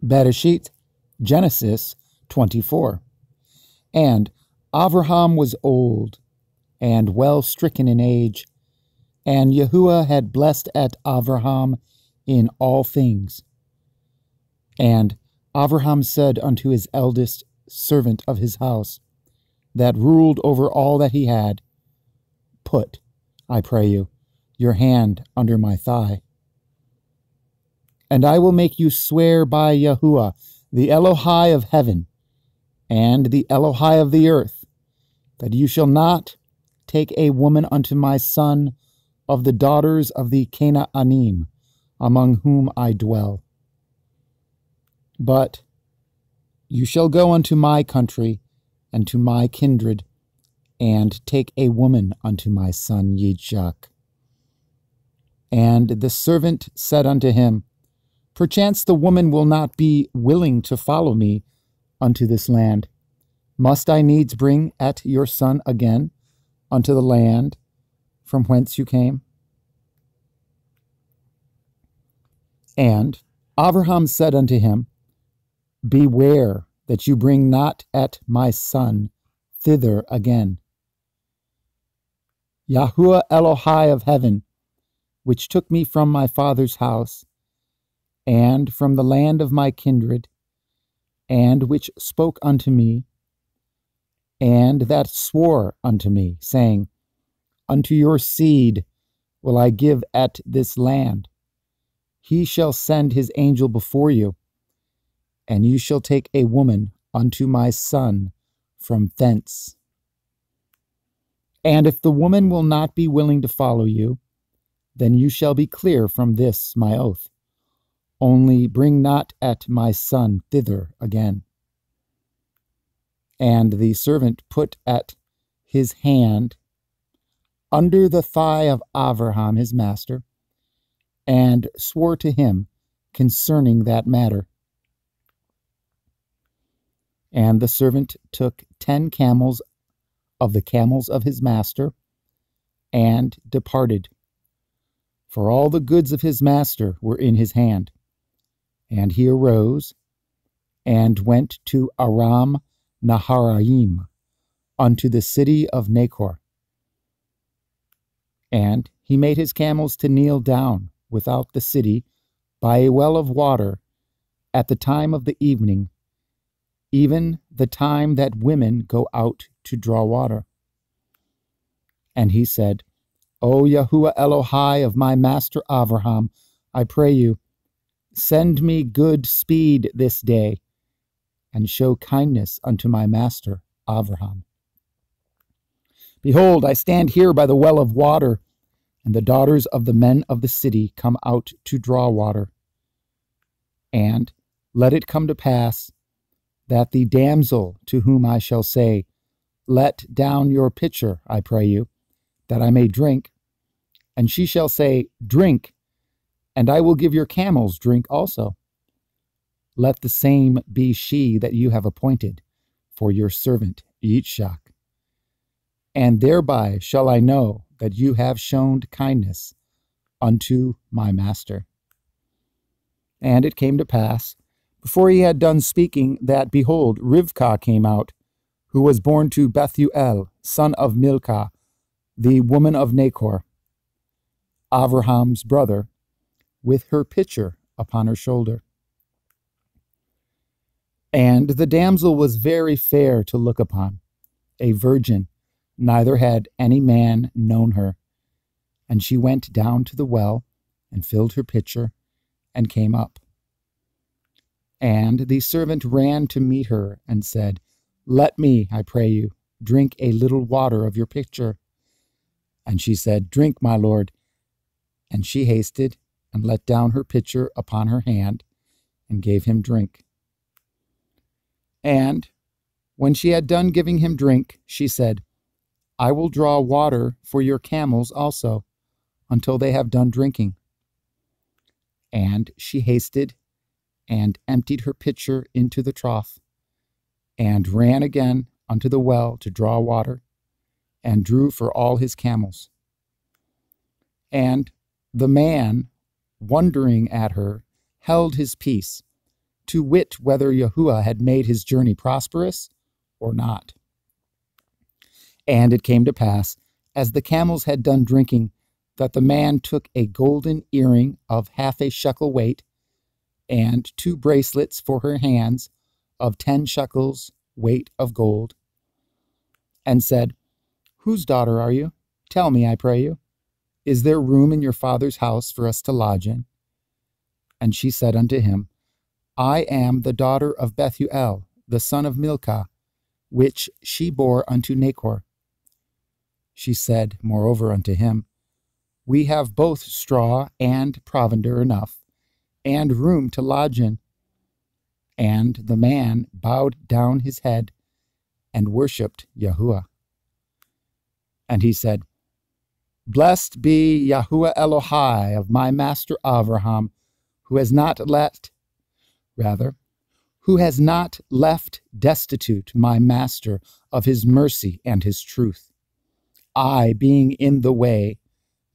Bereshit, Genesis 24. And Avraham was old and well stricken in age, and Yahuwah had blessed at Avraham in all things. And Avraham said unto his eldest servant of his house, that ruled over all that he had, Put, I pray you, your hand under my thigh. And I will make you swear by Yahuwah, the Elohai of heaven, and the Elohai of the earth, that you shall not take a woman unto my son of the daughters of the Canaanim, among whom I dwell. But you shall go unto my country and to my kindred, and take a woman unto my son Yitzchak. And the servant said unto him, Perchance the woman will not be willing to follow me unto this land. Must I needs bring at your son again unto the land from whence you came? And Avraham said unto him, Beware that you bring not at my son thither again. Yahuwah Elohai of heaven, which took me from my father's house, and from the land of my kindred, and which spoke unto me, and that swore unto me, saying, Unto your seed will I give at this land. He shall send his angel before you, and you shall take a woman unto my son from thence. And if the woman will not be willing to follow you, then you shall be clear from this my oath. Only bring not at my son thither again. And the servant put at his hand under the thigh of Avraham his master, and swore to him concerning that matter. And the servant took 10 camels of the camels of his master, and departed. For all the goods of his master were in his hand. And he arose, and went to Aram Naharaim, unto the city of Nachor. And he made his camels to kneel down without the city by a well of water at the time of the evening, even the time that women go out to draw water. And he said, O Yahuwah Elohai of my master Avraham, I pray you, send me good speed this day, and show kindness unto my master Avraham. Behold, I stand here by the well of water, and the daughters of the men of the city come out to draw water. And let it come to pass that the damsel to whom I shall say, Let down your pitcher, I pray you, that I may drink, and she shall say, Drink, and I will give your camels drink also. Let the same be she that you have appointed for your servant Yitzchak. And thereby shall I know that you have shown kindness unto my master. And it came to pass, before he had done speaking, that, behold, Rivkah came out, who was born to Bethuel, son of Milcah, the woman of Nachor, Avraham's brother, with her pitcher upon her shoulder. And the damsel was very fair to look upon, a virgin, neither had any man known her. And she went down to the well, and filled her pitcher, and came up. And the servant ran to meet her, and said, Let me, I pray you, drink a little water of your pitcher. And she said, Drink, my lord. And she hasted, and let down her pitcher upon her hand, and gave him drink. And when she had done giving him drink, she said, I will draw water for your camels also, until they have done drinking. And she hasted, and emptied her pitcher into the trough, and ran again unto the well to draw water, and drew for all his camels. And the man, wondering at her, held his peace, to wit whether Yahuwah had made his journey prosperous or not. And it came to pass, as the camels had done drinking, that the man took a golden earring of half a shekel weight, and 2 bracelets for her hands of 10 shekels weight of gold, and said, Whose daughter are you? Tell me, I pray you. Is there room in your father's house for us to lodge in? And she said unto him, I am the daughter of Bethuel, the son of Milcah, which she bore unto Nachor. She said, moreover, unto him, We have both straw and provender enough, and room to lodge in. And the man bowed down his head and worshipped Yahuwah. And he said, Blessed be Yahuwah Elohai of my master Abraham, who has not left destitute my master of his mercy and his truth. I, being in the way,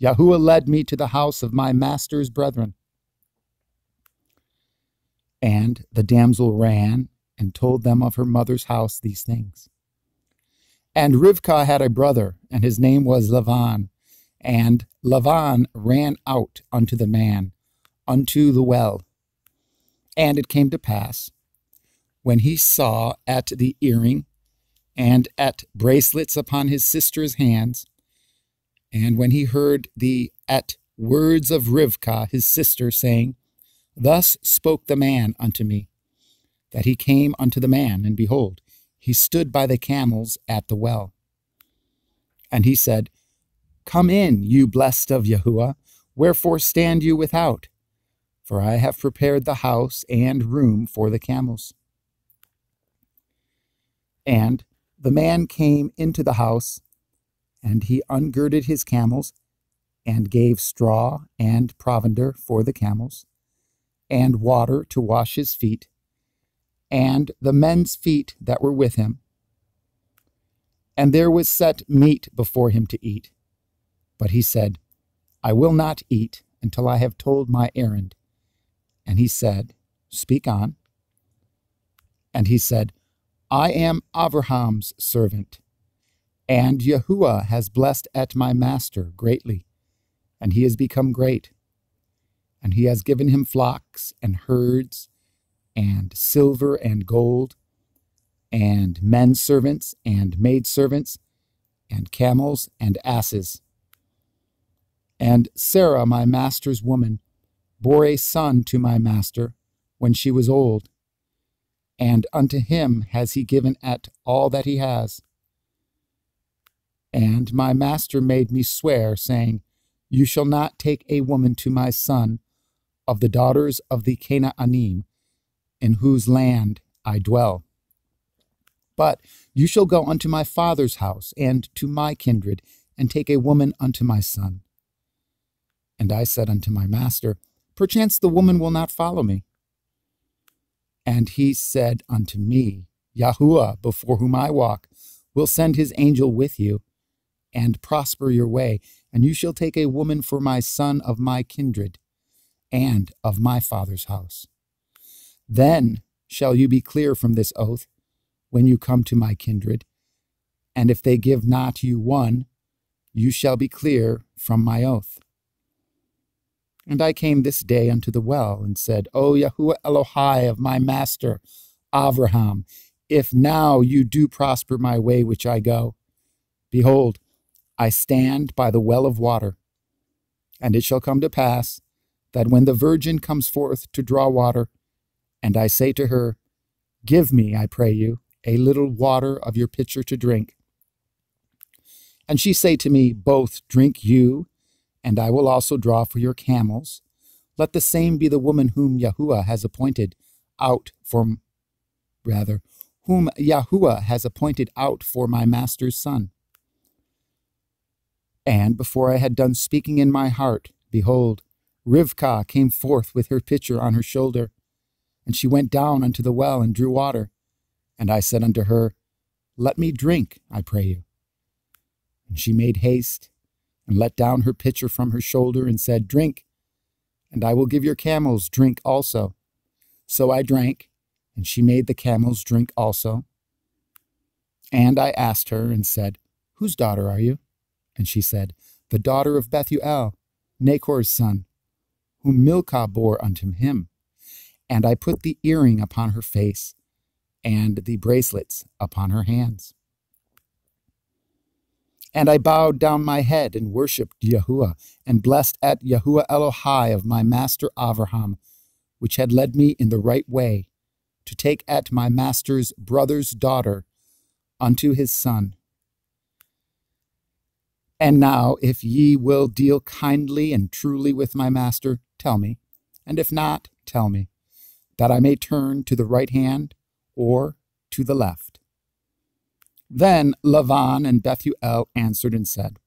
Yahuwah led me to the house of my master's brethren. And the damsel ran and told them of her mother's house these things. And Rivkah had a brother, and his name was Lavan. And Lavan ran out unto the man, unto the well. And it came to pass, when he saw at the earring and at bracelets upon his sister's hands, and when he heard the at words of Rivkah his sister, saying, Thus spoke the man unto me, that he came unto the man, and behold, he stood by the camels at the well. And he said, Come in, you blessed of Yahuwah, wherefore stand you without? For I have prepared the house and room for the camels. And the man came into the house, and he ungirded his camels, and gave straw and provender for the camels, and water to wash his feet, and the men's feet that were with him. And there was set meat before him to eat. But he said, I will not eat until I have told my errand. And he said, Speak on. And he said, I am Abraham's servant, and Yahuwah has blessed at my master greatly, and he has become great. And he has given him flocks and herds, and silver and gold, and men servants and maid servants, and camels and asses. And Sarah, my master's woman, bore a son to my master when she was old, and unto him has he given at all that he has. And my master made me swear, saying, You shall not take a woman to my son of the daughters of the Canaanim, in whose land I dwell. But you shall go unto my father's house, and to my kindred, and take a woman unto my son. And I said unto my master, Perchance the woman will not follow me. And he said unto me, Yahuwah, before whom I walk, will send his angel with you, and prosper your way, and you shall take a woman for my son of my kindred, and of my father's house. Then shall you be clear from this oath, when you come to my kindred, and if they give not you one, you shall be clear from my oath. And I came this day unto the well, and said, O Yahuwah Elohai of my master Abraham, if now you do prosper my way which I go, behold, I stand by the well of water. And it shall come to pass, that when the virgin comes forth to draw water, and I say to her, Give me, I pray you, a little water of your pitcher to drink. And she say to me, Both drink you, and I will also draw for your camels. Let the same be the woman whom Yahuwah has appointed out for my master's son. And before I had done speaking in my heart, behold, Rivkah came forth with her pitcher on her shoulder, and she went down unto the well and drew water. And I said unto her, Let me drink, I pray you. And she made haste, and let down her pitcher from her shoulder, and said, Drink, and I will give your camels drink also. So I drank, and she made the camels drink also. And I asked her and said, Whose daughter are you? And she said, The daughter of Bethuel, Nachor's son, whom Milcah bore unto him. And I put the earring upon her face, and the bracelets upon her hands. And I bowed down my head and worshipped Yahuwah, and blessed at Yahuwah Elohai of my master Avraham, which had led me in the right way, to take at my master's brother's daughter unto his son. And now, if ye will deal kindly and truly with my master, tell me, and if not, tell me, that I may turn to the right hand or to the left. Then Lavan and Bethuel answered and said,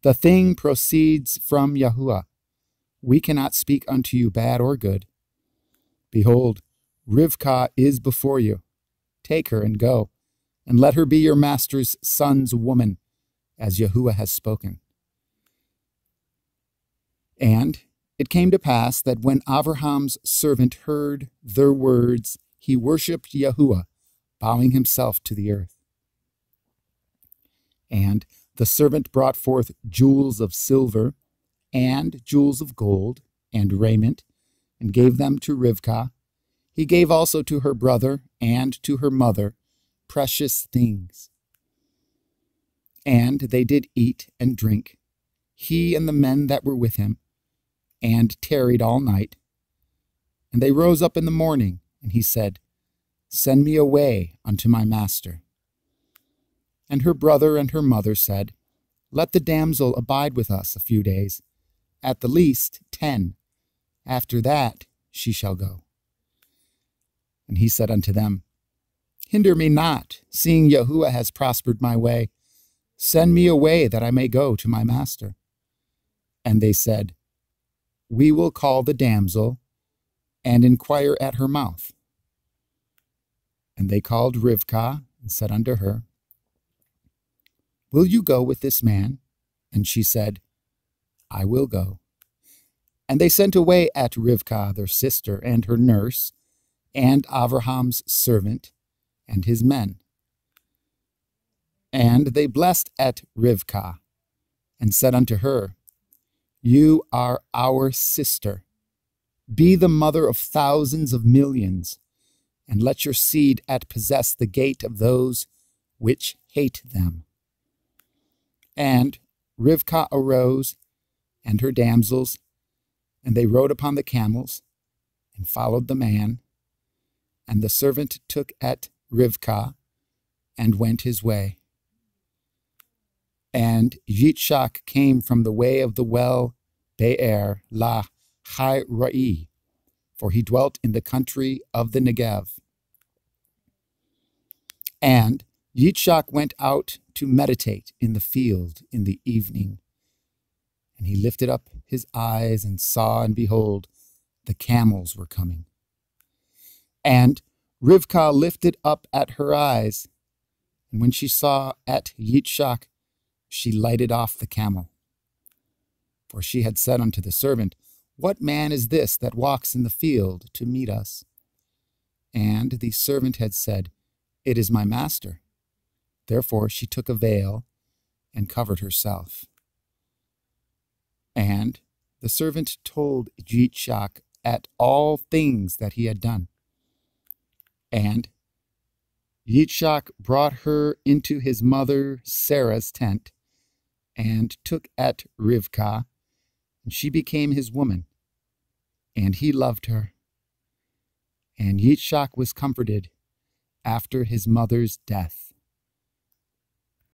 The thing proceeds from Yahuwah. We cannot speak unto you bad or good. Behold, Rivkah is before you. Take her and go, and let her be your master's son's woman, as Yahuwah has spoken. And it came to pass that when Abraham's servant heard their words, he worshipped Yahuwah, bowing himself to the earth. And the servant brought forth jewels of silver and jewels of gold and raiment, and gave them to Rivkah. He gave also to her brother and to her mother precious things. And they did eat and drink, he and the men that were with him, and tarried all night. And they rose up in the morning, and he said, Send me away unto my master. And her brother and her mother said, Let the damsel abide with us a few days, at the least 10. After that she shall go. And he said unto them, Hinder me not, seeing Yahuwah has prospered my way. Send me away that I may go to my master. And they said, We will call the damsel, and inquire at her mouth. And they called Rivkah, and said unto her, Will you go with this man? And she said, I will go. And they sent away at Rivkah their sister, and her nurse, and Avraham's servant, and his men. And they blessed at Rivkah, and said unto her, You are our sister. Be the mother of thousands of millions, and let your seed possess the gate of those which hate them. And Rivkah arose, and her damsels, and they rode upon the camels, and followed the man. And the servant took at Rivkah, and went his way. And Yitzchak came from the way of the well Be'er la Chai Ra'i, for he dwelt in the country of the Negev. And Yitzchak went out to meditate in the field in the evening. And he lifted up his eyes and saw, and behold, the camels were coming. And Rivkah lifted up at her eyes, and when she saw at Yitzchak, she lighted off the camel. For she had said unto the servant, What man is this that walks in the field to meet us? And the servant had said, It is my master. Therefore she took a veil and covered herself. And the servant told Yitzchak at all things that he had done. And Yitzchak brought her into his mother Sarah's tent, and took at Rivkah, and she became his woman, and he loved her. And Yitzchak was comforted after his mother's death.